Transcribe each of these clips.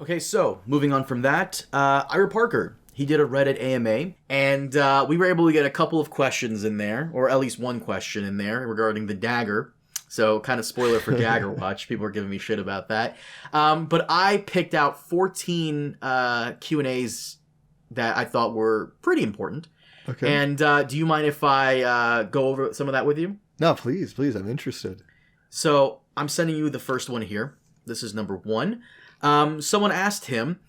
Okay, so moving on from that, Ira Parker. He did a Reddit AMA, and we were able to get a couple of questions in there, or at least one question in there regarding the dagger. So, kind of spoiler for Dagger Watch. People are giving me shit about that. But I picked out 14 Q&As that I thought were pretty important. Okay. And do you mind if I go over some of that with you? No, please. I'm interested. So, I'm sending you the first one here. This is number 1. Someone asked him,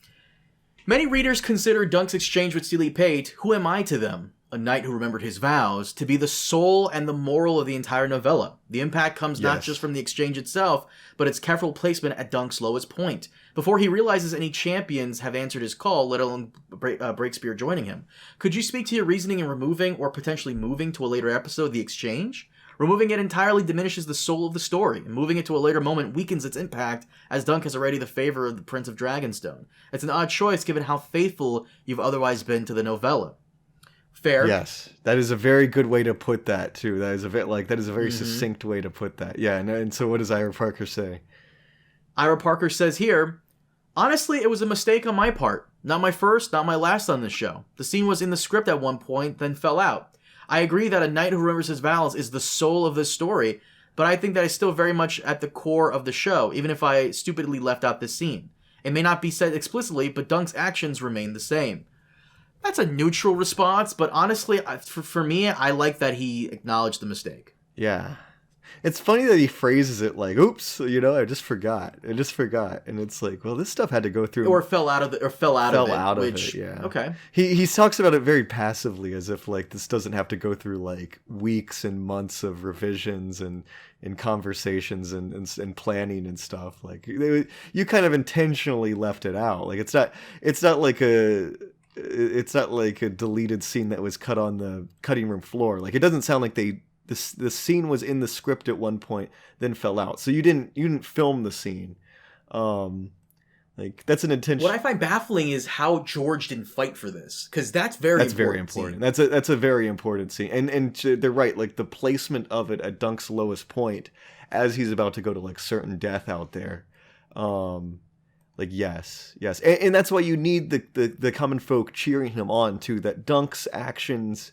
many readers consider Dunk's exchange with Steely Pate, who am I to them? A knight who remembered his vows, to be the soul and the moral of the entire novella. The impact comes not just from the exchange itself, but its careful placement at Dunk's lowest point, before he realizes any champions have answered his call, let alone Breakspear joining him. Could you speak to your reasoning in removing, or potentially moving to a later episode, the exchange? Removing it entirely diminishes the soul of the story, and moving it to a later moment weakens its impact, as Dunk has already the favor of the Prince of Dragonstone. It's an odd choice given how faithful you've otherwise been to the novella. Fair. Yes, that is a very good way to put that too. That is a very succinct way to put that. Yeah, and so what does Ira Parker say? Ira Parker says here, honestly, it was a mistake on my part. Not my first, not my last on this show. The scene was in the script at one point, then fell out. I agree that a knight who remembers his vows is the soul of this story, but I think that is still very much at the core of the show, even if I stupidly left out this scene. It may not be said explicitly, but Dunk's actions remain the same. That's a neutral response, but honestly, for me, I like that he acknowledged the mistake. Yeah. It's funny that he phrases it like, oops, I just forgot. And it's like, well, this stuff had to go through. Or fell out of it. Yeah. Okay. He talks about it very passively, as if like this doesn't have to go through like weeks and months of revisions and conversations and planning and stuff. Like you kind of intentionally left it out. Like it's not like a deleted scene that was cut on the cutting room floor. Like it doesn't sound like the scene was in the script at one point, then fell out. So you didn't film the scene. Like that's an intention. What I find baffling is how George didn't fight for this, because that's very important. That's a very important scene. And they're right. Like the placement of it at Dunk's lowest point, as he's about to go to like certain death out there. Like yes, and that's why you need the common folk cheering him on too. That Dunk's actions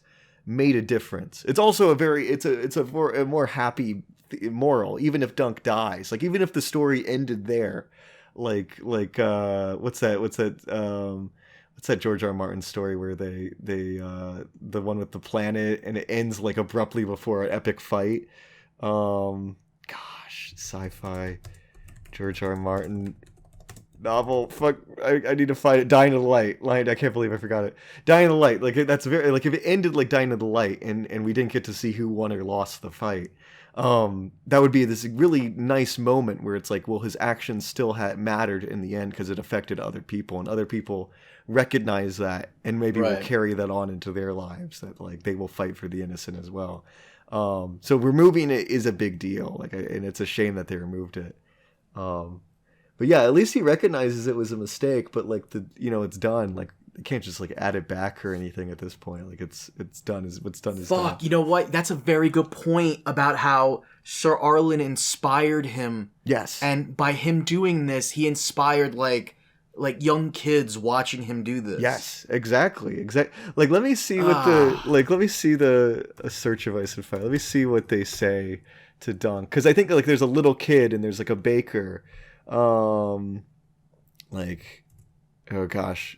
made a difference. It's also a more happy moral, even if Dunk dies. Like even if the story ended there, like what's that George R.R. Martin story where they the one with the planet and it ends like abruptly before an epic fight. Sci-fi George R.R. Martin novel. Fuck, I need to find it. Dying of the Light. I can't believe I forgot it. Dying of the Light. Like that's very like if it ended like Dying of the Light and we didn't get to see who won or lost the fight. That would be this really nice moment where it's like, well, his actions still mattered in the end because it affected other people, and other people recognize that and maybe will carry that on into their lives. That like they will fight for the innocent as well. So removing it is a big deal. And it's a shame that they removed it. But yeah, at least he recognizes it was a mistake, but like it's done. Like you can't just like add it back or anything at this point. Like it's done. What's done is done. Fuck, you know what? That's a very good point about how Sir Arlen inspired him. Yes. And by him doing this, he inspired like young kids watching him do this. Yes, exactly. Like let me see what a search device and file. Let me see what they say to Dunk, because I think like there's a little kid and there's like a baker. Like, oh gosh,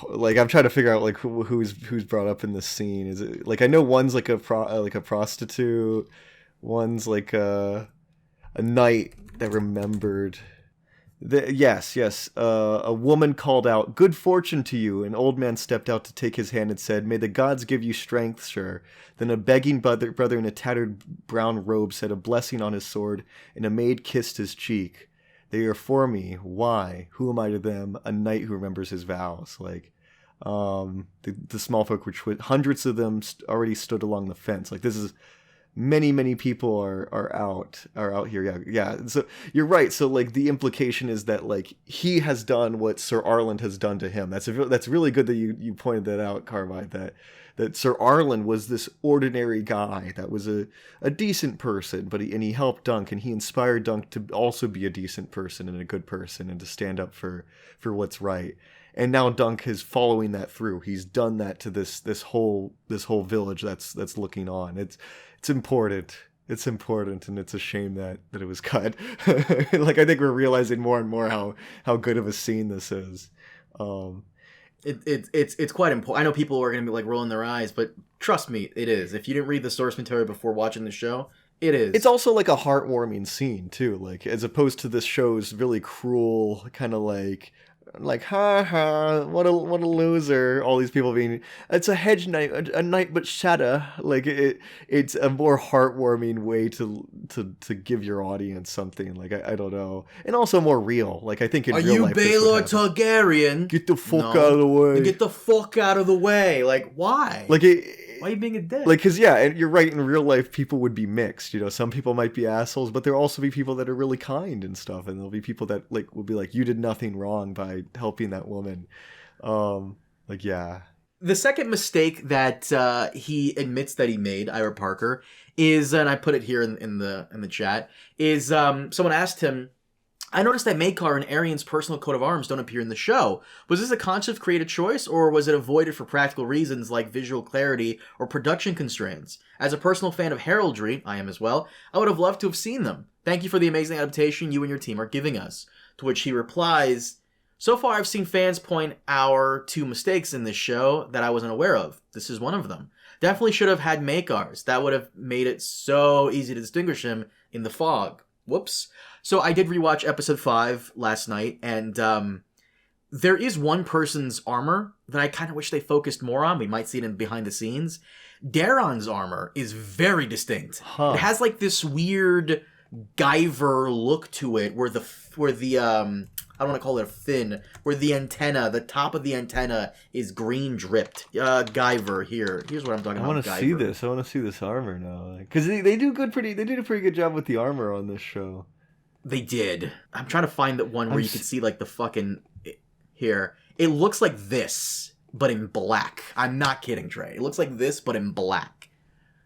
like I'm trying to figure out like who's brought up in this scene. Is it like I know one's like a prostitute, one's like a knight that remembered. Yes. A woman called out, "Good fortune to you." An old man stepped out to take his hand and said, "May the gods give you strength, sir." Then a begging brother in a tattered brown robe said a blessing on his sword, and a maid kissed his cheek. "They are for me. Why? Who am I to them? A knight who remembers his vows." Like, the small folk, which hundreds of them already stood along the fence. Like this is many people are out here. Yeah. So you're right. So like the implication is that like he has done what Sir Arlen has done to him. That's really good that you pointed that out, Carmine. That Sir Arlen was this ordinary guy that was a decent person, but he helped Dunk, and he inspired Dunk to also be a decent person and a good person and to stand up for what's right. And now Dunk is following that through. He's done that to this whole village that's looking on. It's important. It's important, and it's a shame that it was cut. Like I think we're realizing more and more how good of a scene this is. It's quite important. I know people are going to be like rolling their eyes, but trust me, it is. If you didn't read the source material before watching the show, it is. It's also like a heartwarming scene too, like as opposed to this show's really cruel kind of like ha ha, what a loser, all these people being, it's a hedge knight, a knight but shadow. Like it's a more heartwarming way to give your audience something, like I don't know, and also more real. Like I think in real life, are you Baelor Targaryen? Get the fuck out of the way. Get the fuck out of the way. Like why? Like why are you being a dick? Like, because, yeah, and you're right, in real life, people would be mixed, some people might be assholes, but there'll also be people that are really kind and stuff, and there'll be people that, like, will be like, you did nothing wrong by helping that woman. Yeah. The second mistake that he admits that he made, Ira Parker, is, and I put it here in the chat, is someone asked him, I noticed that Maekar and Aerian's personal coat of arms don't appear in the show. Was this a conscious creative choice, or was it avoided for practical reasons like visual clarity or production constraints? As a personal fan of heraldry, I am as well, I would have loved to have seen them. Thank you for the amazing adaptation you and your team are giving us. To which he replies, so far I've seen fans point out 2 mistakes in this show that I wasn't aware of. This is one of them. Definitely should have had Maekars. That would have made it so easy to distinguish him in the fog. Whoops. So I did rewatch episode 5 last night, and there is one person's armor that I kind of wish they focused more on. We might see it in behind the scenes. Daeron's armor is very distinct. Huh. It has like this weird Guyver look to it, where the I don't want to call it a fin, where the antenna, the top of the antenna is green dripped. Guyver here. Here's what I'm talking about. I want to see this. I want to see this armor now, because they did a pretty good job with the armor on this show. They did. I'm trying to find that one where you could see like the fucking here. It looks like this, but in black. I'm not kidding, Trey. It looks like this, but in black.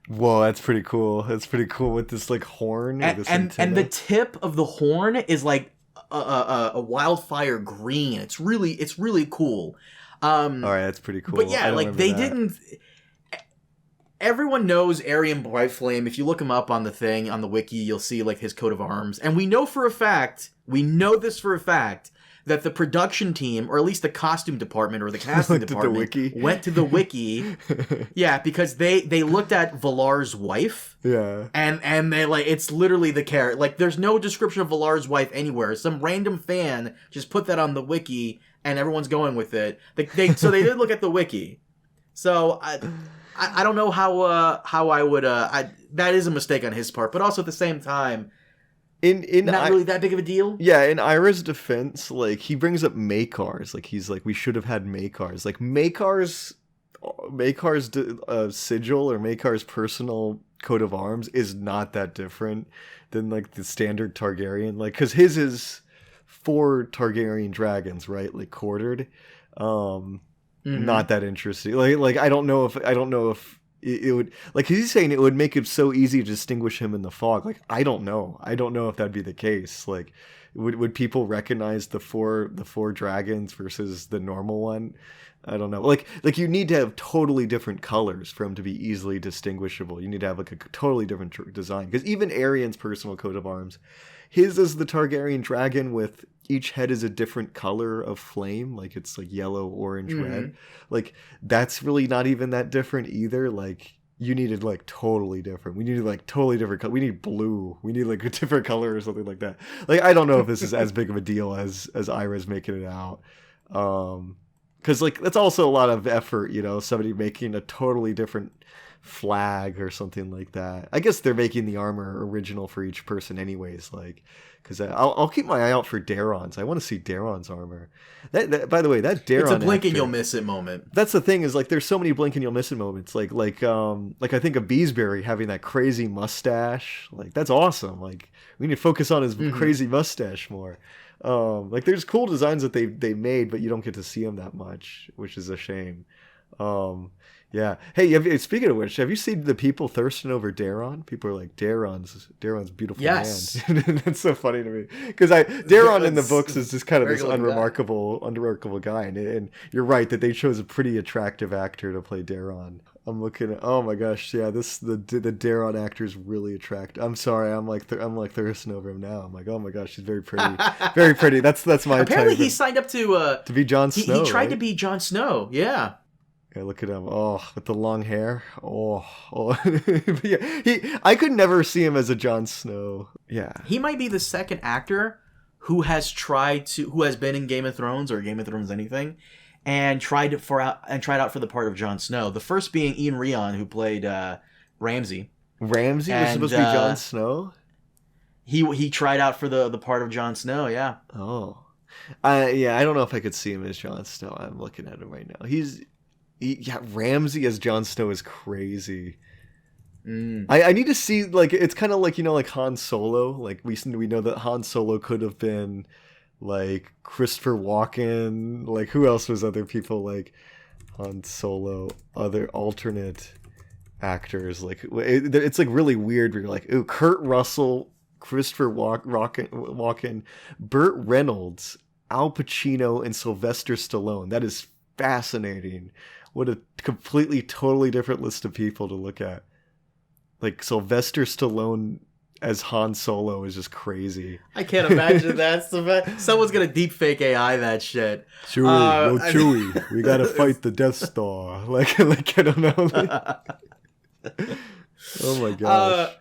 Whoa, that's pretty cool. That's pretty cool with this like horn. And the tip of the horn is like a wildfire green. It's really cool. All right, that's pretty cool. But yeah, like they didn't. Everyone knows Aerion Brightflame. If you look him up on the wiki, you'll see like his coat of arms. And we know this for a fact, that the production team, or at least the costume department or the casting department, went to the wiki. Yeah, because they looked at Valar's wife. Yeah. And they like, it's literally the character. Like there's no description of Valar's wife anywhere. Some random fan just put that on the wiki and everyone's going with it. So they did look at the wiki. So I don't know how I would that is a mistake on his part, but also at the same time, not really that big of a deal. Yeah, in Ira's defense, like he brings up Maekars, like he's like, we should have had Maekars. Like Maekar's sigil or Maekar's personal coat of arms is not that different than like the standard Targaryen, like because his is 4 Targaryen dragons, right, like quartered. Not that interesting. Like I don't know if it would, like he's saying it would make it so easy to distinguish him in the fog. Like I don't know if that'd be the case. Like would people recognize the four dragons versus the normal one? I don't know. Like you need to have totally different colors for him to be easily distinguishable. You need to have like a totally different design, because even Aerion's personal coat of arms, his is the Targaryen dragon with each head is a different color of flame, like it's like yellow, orange, red. Like that's really not even that different either. Like you needed like totally different. We needed like totally different color. We need blue. We need like a different color or something like that. Like I don't know if this is as big of a deal as Ira's making it out. Because like that's also a lot of effort, somebody making a totally different flag or something like that. I guess they're making the armor original for each person anyways, like, because I'll keep my eye out for Daeron's. I want to see Daeron's armor. That by the way, that Daeron It's a blink actor, and you'll miss it moment. that's the thing, is like there's so many blink and you'll miss it moments. Like I think of Beesbury having that crazy mustache. Like that's awesome. Like we need to focus on his crazy mustache more. Like there's cool designs that they made, but you don't get to see them that much, which is a shame. Yeah. Hey, speaking of which, have you seen the people thirsting over Daeron? People are like, Daeron's beautiful Yes. man. That's so funny to me, because Daeron in the books is just kind of this unremarkable guy, and you're right that they chose a pretty attractive actor to play Daeron. I'm looking at, oh my gosh, yeah, the Daeron actor is really attractive. I'm sorry, I'm like thirsting over him now. I'm like, oh my gosh, she's very pretty, very pretty. That's my Apparently type. he signed up to be Jon Snow. He tried right? to be Jon Snow. Yeah. Yeah, look at him. Oh, with the long hair. Oh. Yeah, I could never see him as a Jon Snow. Yeah. He might be the second actor who has been in Game of Thrones or Game of Thrones anything, and tried out for the part of Jon Snow. The first being Ian Rheon, who played Ramsay. Ramsay was supposed to be Jon Snow? He tried out for the part of Jon Snow, yeah. Oh. Yeah, I don't know if I could see him as Jon Snow. I'm looking at him right now. Ramsay as Jon Snow is crazy. I need to see, like, it's kind of like, like Han Solo. Like, we know that Han Solo could have been, like, Christopher Walken. Like, who else was other people like Han Solo? Other alternate actors. Like, it's, like, really weird where you're like, ooh, Kurt Russell, Christopher Walken, Burt Reynolds, Al Pacino, and Sylvester Stallone. That is fascinating. What a completely, totally different list of people to look at. Like, Sylvester Stallone as Han Solo is just crazy. I can't imagine that. Someone's gonna deepfake AI that shit. Chewie, we gotta fight the Death Star. Like I don't know. Oh my gosh.